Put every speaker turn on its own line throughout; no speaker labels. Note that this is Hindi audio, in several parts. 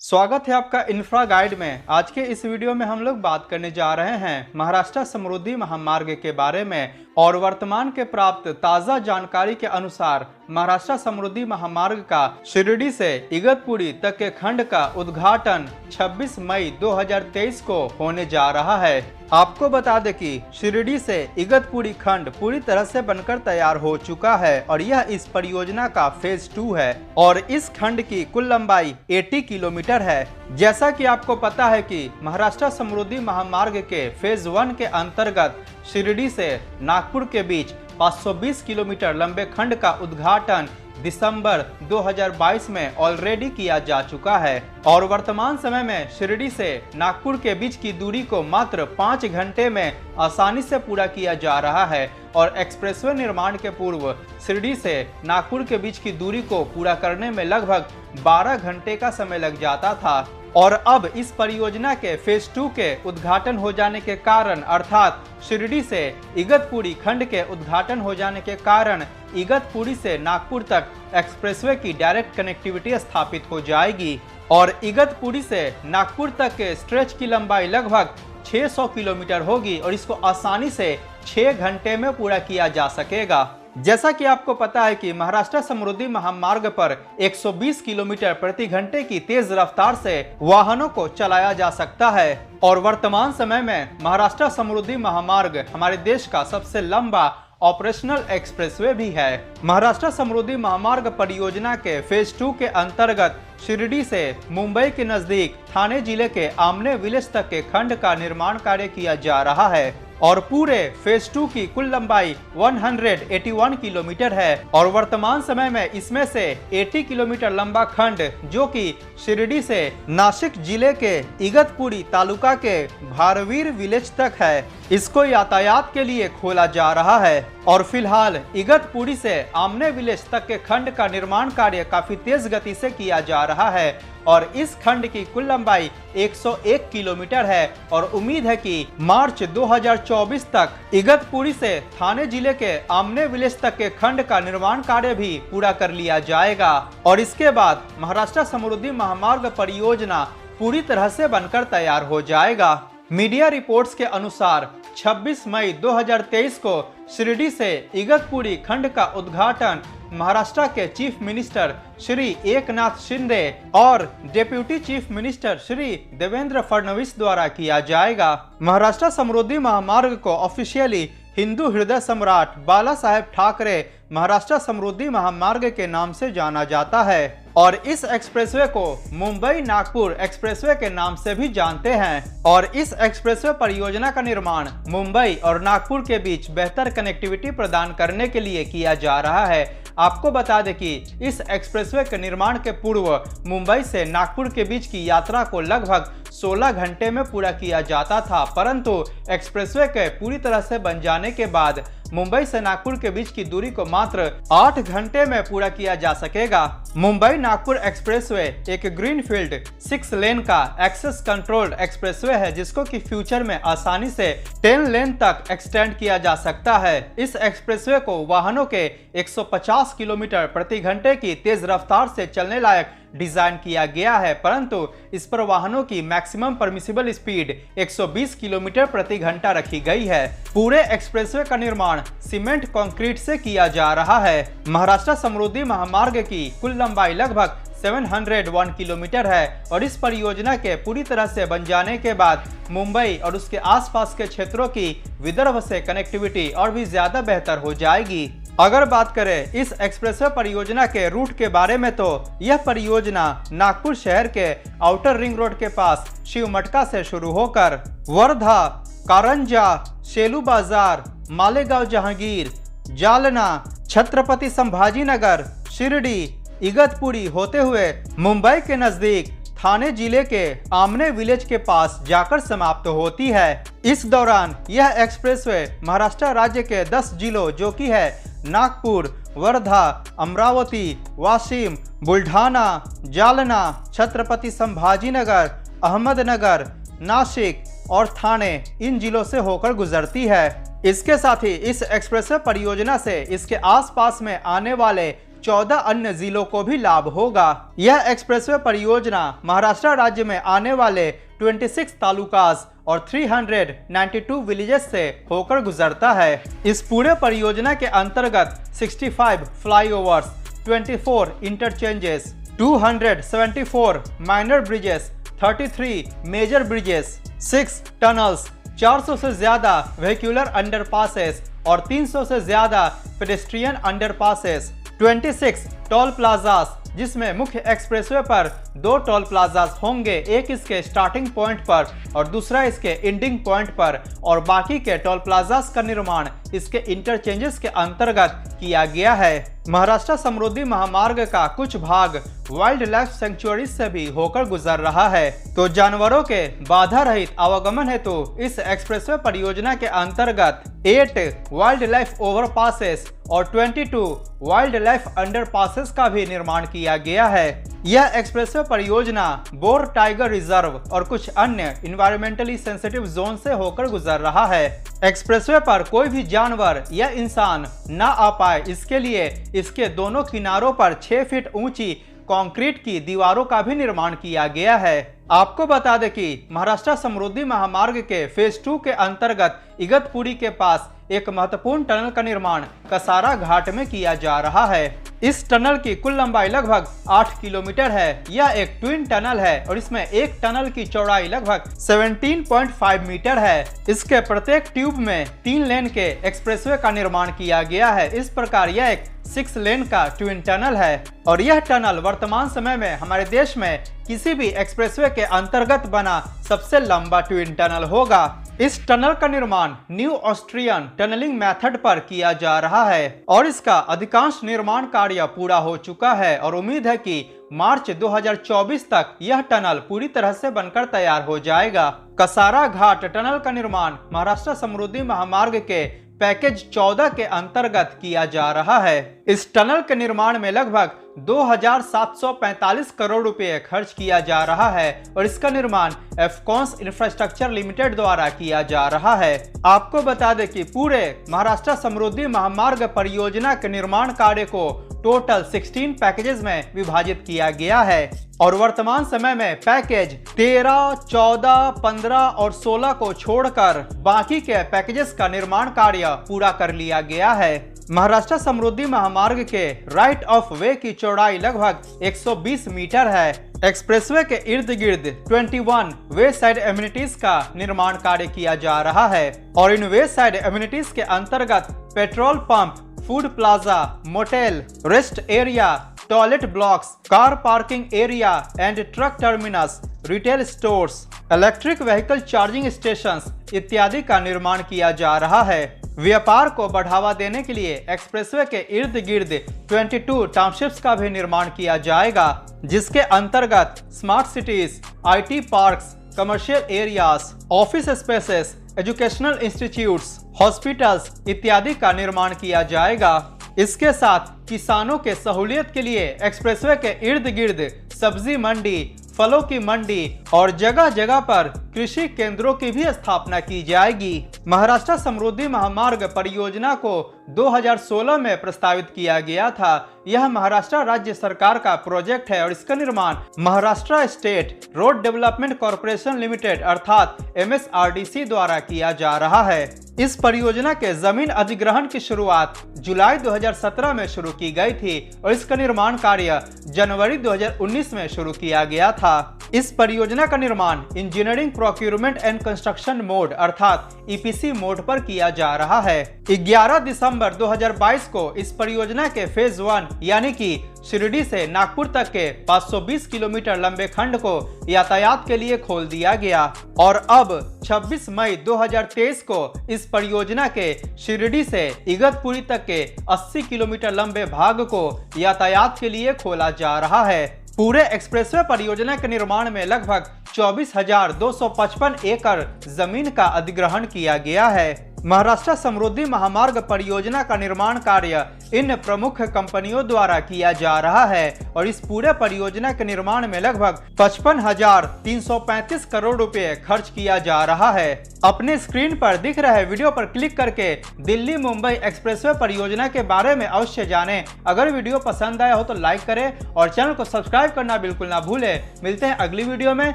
स्वागत है आपका इंफ्रा गाइड में। आज के इस वीडियो में हम लोग बात करने जा रहे हैं महाराष्ट्र समृद्धि महामार्ग के बारे में। और वर्तमान के प्राप्त ताज़ा जानकारी के अनुसार महाराष्ट्र समृद्धि महामार्ग का शिरडी से इगतपुरी तक के खंड का उद्घाटन 26 मई 2023 को होने जा रहा है। आपको बता दें कि शिरडी से इगतपुरी खंड पूरी तरह से बनकर तैयार हो चुका है और यह इस परियोजना का फेज 2 है और इस खंड की कुल लंबाई 80 किलोमीटर है। जैसा कि आपको पता है कि महाराष्ट्र समृद्धि महामार्ग के फेज 1 के अंतर्गत शिरडी से नागपुर के बीच 520 किलोमीटर लंबे खंड का उद्घाटन दिसंबर 2022 में ऑलरेडी किया जा चुका है और वर्तमान समय में शिरडी से नागपुर के बीच की दूरी को मात्र 5 घंटे में आसानी से पूरा किया जा रहा है। और एक्सप्रेसवे निर्माण के पूर्व शिरडी से नागपुर के बीच की दूरी को पूरा करने में लगभग 12 घंटे का समय लग जाता था। और अब इस परियोजना के फेज 2 के उद्घाटन हो जाने के कारण अर्थात शिरडी से इगतपुरी खंड के उद्घाटन हो जाने के कारण इगतपुरी से नागपुर तक एक्सप्रेसवे की डायरेक्ट कनेक्टिविटी स्थापित हो जाएगी और इगतपुरी से नागपुर तक के स्ट्रेच की लंबाई लगभग 600 किलोमीटर होगी और इसको आसानी से 6 घंटे में पूरा किया जा सकेगा। जैसा कि आपको पता है कि महाराष्ट्र समृद्धि महामार्ग पर 120 किलोमीटर प्रति घंटे की तेज रफ्तार से वाहनों को चलाया जा सकता है और वर्तमान समय में महाराष्ट्र समृद्धि महामार्ग हमारे देश का सबसे लंबा ऑपरेशनल एक्सप्रेसवे भी है। महाराष्ट्र समृद्धि महामार्ग परियोजना के फेज 2 के अंतर्गत शिरडी से मुंबई के नजदीक ठाणे जिले के आमने विलेज तक के खंड का निर्माण कार्य किया जा रहा है और पूरे फेज 2 की कुल लंबाई 181 किलोमीटर है और वर्तमान समय में इसमें से 80 किलोमीटर लंबा खंड जो कि शिरडी से नासिक जिले के इगतपुरी तालुका के भारवीर विलेज तक है, इसको यातायात के लिए खोला जा रहा है। और फिलहाल इगतपुरी से आमने विलेज तक के खंड का निर्माण कार्य काफी तेज गति से किया जा रहा है और इस खंड की कुल लंबाई 101 किलोमीटर है और उम्मीद है कि मार्च 2024 तक इगतपुरी से ठाणे जिले के आमने विलेज तक के खंड का निर्माण कार्य भी पूरा कर लिया जाएगा और इसके बाद महाराष्ट्र समृद्धि महामार्ग परियोजना पूरी तरह से बनकर तैयार हो जाएगा। मीडिया रिपोर्ट्स के अनुसार 26 मई 2023 को शिरडी से इगतपुरी खंड का उद्घाटन महाराष्ट्र के चीफ मिनिस्टर श्री एकनाथ शिंदे और deputy chief minister Shri Devendra Fadnavis द्वारा किया जाएगा। महाराष्ट्र समृद्धि महामार्ग को ऑफिशियली हिंदू हृदय सम्राट बाला साहेब ठाकरे महाराष्ट्र समृद्धि महामार्ग के नाम से जाना जाता है और इस एक्सप्रेसवे को मुंबई नागपुर एक्सप्रेसवे के नाम से भी जानते हैं और इस एक्सप्रेसवे परियोजना का निर्माण मुंबई और नागपुर के बीच बेहतर कनेक्टिविटी प्रदान करने के लिए किया जा रहा है। आपको बता दें कि इस एक्सप्रेसवे के निर्माण के पूर्व मुंबई से नागपुर के बीच की यात्रा को लगभग 16 घंटे में पूरा किया जाता था, परंतु एक्सप्रेसवे के पूरी तरह से बन जाने के बाद मुंबई से नागपुर के बीच की दूरी को मात्र 8 घंटे में पूरा किया जा सकेगा। मुंबई नागपुर एक्सप्रेसवे एक ग्रीनफील्ड 6 लेन का एक्सेस कंट्रोल्ड एक्सप्रेसवे है जिसको कि फ्यूचर में आसानी से 10 लेन तक एक्सटेंड किया जा सकता है। इस एक्सप्रेसवे को वाहनों के 150 किलोमीटर प्रति घंटे की तेज रफ्तार से चलने लायक डिजाइन किया गया है, परंतु इस पर वाहनों की मैक्सिमम परमिसिबल स्पीड 120 किलोमीटर प्रति घंटा रखी गई है। पूरे एक्सप्रेसवे का निर्माण सीमेंट कंक्रीट से किया जा रहा है। महाराष्ट्र समृद्धि महामार्ग की कुल लंबाई लगभग 701 किलोमीटर है और इस परियोजना के पूरी तरह से बन जाने के बाद मुंबई और उसके आसपास के क्षेत्रों की विदर्भ से कनेक्टिविटी और भी ज्यादा बेहतर हो जाएगी। अगर बात करें इस एक्सप्रेसवे परियोजना के रूट के बारे में तो यह परियोजना नागपुर शहर के आउटर रिंग रोड के पास शिवमटका से शुरू होकर वर्धा, कारंजा, शेलू बाजार, मालेगांव जहांगीर, जालना, छत्रपति संभाजीनगर, शिरडी, इगतपुरी होते हुए मुंबई के नजदीक ठाणे जिले के आमने विलेज के पास जाकर समाप्त होती है। इस दौरान यह एक्सप्रेसवे महाराष्ट्र राज्य के 10 जिलों जो कि है नागपुर, वर्धा, अमरावती, वाशिम, बुल्ढाना, जालना, छत्रपति संभाजीनगर, अहमदनगर, नासिक और ठाणे इन जिलों से होकर गुजरती है। इसके साथ ही इस एक्सप्रेसवे परियोजना से इसके आसपास में आने वाले 14 अन्य जिलों को भी लाभ होगा। यह एक्सप्रेसवे परियोजना महाराष्ट्र राज्य में आने वाले 26 तालुकास और 392 विलेजेस से होकर गुजरता है। इस पूरे परियोजना के अंतर्गत 65 flyovers, 24 interchanges, 274 minor bridges, 33 major bridges, 6 tunnels, 400 से ज्यादा वेहिकुलर अंडरपासेस और 300 से ज्यादा पेडेस्ट्रियन अंडरपासेस, 26 टोल प्लाजास, जिसमें मुख्य एक्सप्रेसवे पर 2 टोल प्लाजास होंगे, एक इसके स्टार्टिंग पॉइंट पर और दूसरा इसके एंडिंग पॉइंट पर, और बाकी के टोल प्लाजास का निर्माण इसके इंटरचेंजेस के अंतर्गत किया गया है। महाराष्ट्र समृद्धि महामार्ग का कुछ भाग वाइल्ड लाइफ सेंचुरी से भी होकर गुजर रहा है, तो जानवरों के बाधा रहित आवागमन हेतु इस एक्सप्रेसवे परियोजना के अंतर्गत 8 वाइल्ड लाइफ ओवरपासेस और 22 वाइल्ड लाइफ अंडरपासेस का भी निर्माण किया गया है। यह एक्सप्रेसवे परियोजना बोर टाइगर रिजर्व और कुछ अन्य इन्वायरमेंटली सेंसिटिव जोन से होकर गुजर रहा है। एक्सप्रेसवे पर कोई भी जानवर या इंसान न आ पाए, इसके लिए इसके दोनों किनारों पर 6 फीट ऊंची कंक्रीट की दीवारों का भी निर्माण किया गया है। आपको बता दें कि महाराष्ट्र समृद्धि महामार्ग के फेज 2 के अंतर्गत इगतपुरी के पास एक महत्वपूर्ण टनल का निर्माण कसारा घाट में किया जा रहा है। इस टनल की कुल लंबाई लगभग 8 किलोमीटर है। यह एक ट्विन टनल है और इसमें एक टनल की चौड़ाई लगभग 17.5 मीटर है। इसके प्रत्येक ट्यूब में 3 लेन के एक्सप्रेसवे का निर्माण किया गया है। इस प्रकार यह एक 6 लेन का ट्विन टनल है और यह टनल वर्तमान समय में हमारे देश में किसी भी एक्सप्रेसवे के अंतर्गत बना सबसे लंबा ट्विन टनल होगा। इस टनल का निर्माण न्यू ऑस्ट्रियन टनलिंग मेथड पर किया जा रहा है और इसका अधिकांश निर्माण कार्य पूरा हो चुका है और उम्मीद है कि मार्च 2024 तक यह टनल पूरी तरह से बनकर तैयार हो जाएगा। कसारा घाट टनल का निर्माण महाराष्ट्र समृद्धि महामार्ग के पैकेज 14 के अंतर्गत किया जा रहा है। इस टनल के निर्माण में लगभग 2,745 करोड़ रुपए खर्च किया जा रहा है और इसका निर्माण एफकॉन्स इंफ्रास्ट्रक्चर लिमिटेड द्वारा किया जा रहा है। आपको बता दें कि पूरे महाराष्ट्र समृद्धि महामार्ग परियोजना के निर्माण कार्य को टोटल 16 पैकेजेस में विभाजित किया गया है और वर्तमान समय में पैकेज 13, 14, 15 और 16 को छोड़कर बाकी के पैकेजेस का निर्माण कार्य पूरा कर लिया गया है। महाराष्ट्र समृद्धि महामार्ग के राइट ऑफ वे की चौड़ाई लगभग 120 मीटर है। एक्सप्रेसवे के इर्द गिर्द 21 वे साइड एमिनिटीज का निर्माण कार्य किया जा रहा है और इन वे साइड एमिनिटीज के अंतर्गत petrol pump, food plaza, motel, rest area, toilet blocks, car parking area and truck terminus, retail stores, electric vehicle charging stations इत्यादि का निर्माण किया जा रहा है। व्यापार को बढ़ावा देने के लिए एक्सप्रेसवे के इर्द गिर्द 22 टाउनशिप्स का भी निर्माण किया जाएगा, जिसके अंतर्गत smart cities, IT parks, commercial areas, office spaces, educational institutes, hospitals इत्यादि का निर्माण किया जाएगा। इसके साथ किसानों के सहूलियत के लिए एक्सप्रेसवे के इर्द गिर्द सब्जी मंडी, फलों की मंडी और जगह जगह पर कृषि केंद्रों की भी स्थापना की जाएगी। महाराष्ट्र समृद्धि महामार्ग परियोजना को 2016 में प्रस्तावित किया गया था। यह महाराष्ट्र राज्य सरकार का प्रोजेक्ट है और इसका निर्माण Maharashtra state road development corporation limited अर्थात MSRDC द्वारा किया जा रहा है। इस परियोजना के जमीन अधिग्रहण की शुरुआत जुलाई 2017 में शुरू की गई थी और इसका निर्माण कार्य जनवरी 2019 में शुरू किया गया था। इस परियोजना का निर्माण engineering procurement and construction mode अर्थात EPC मोड पर किया जा रहा है। 11 दिसंबर 2022 को इस परियोजना के फेज 1 यानी कि शिरडी से नागपुर तक के 520 किलोमीटर लंबे खंड को यातायात के लिए खोल दिया गया और अब 26 मई 2023 को इस परियोजना के शिरडी से इगतपुरी तक के 80 किलोमीटर लंबे भाग को यातायात के लिए खोला जा रहा है। पूरे एक्सप्रेसवे परियोजना के निर्माण में लगभग 24,255 एकड़ जमीन का अधिग्रहण किया गया है। महाराष्ट्र समृद्धि महामार्ग परियोजना का निर्माण कार्य इन प्रमुख कंपनियों द्वारा किया जा रहा है और इस पूरे परियोजना के निर्माण में लगभग 55,335 करोड़ रुपए खर्च किया जा रहा है। अपने स्क्रीन पर दिख रहे वीडियो पर क्लिक करके दिल्ली मुंबई एक्सप्रेसवे परियोजना के बारे में अवश्य जानें। अगर वीडियो पसंद आया हो तो लाइक करें और चैनल को सब्सक्राइब करना बिल्कुल ना भूलें। मिलते हैं अगली वीडियो में।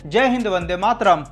जय हिंद, वंदे मातरम।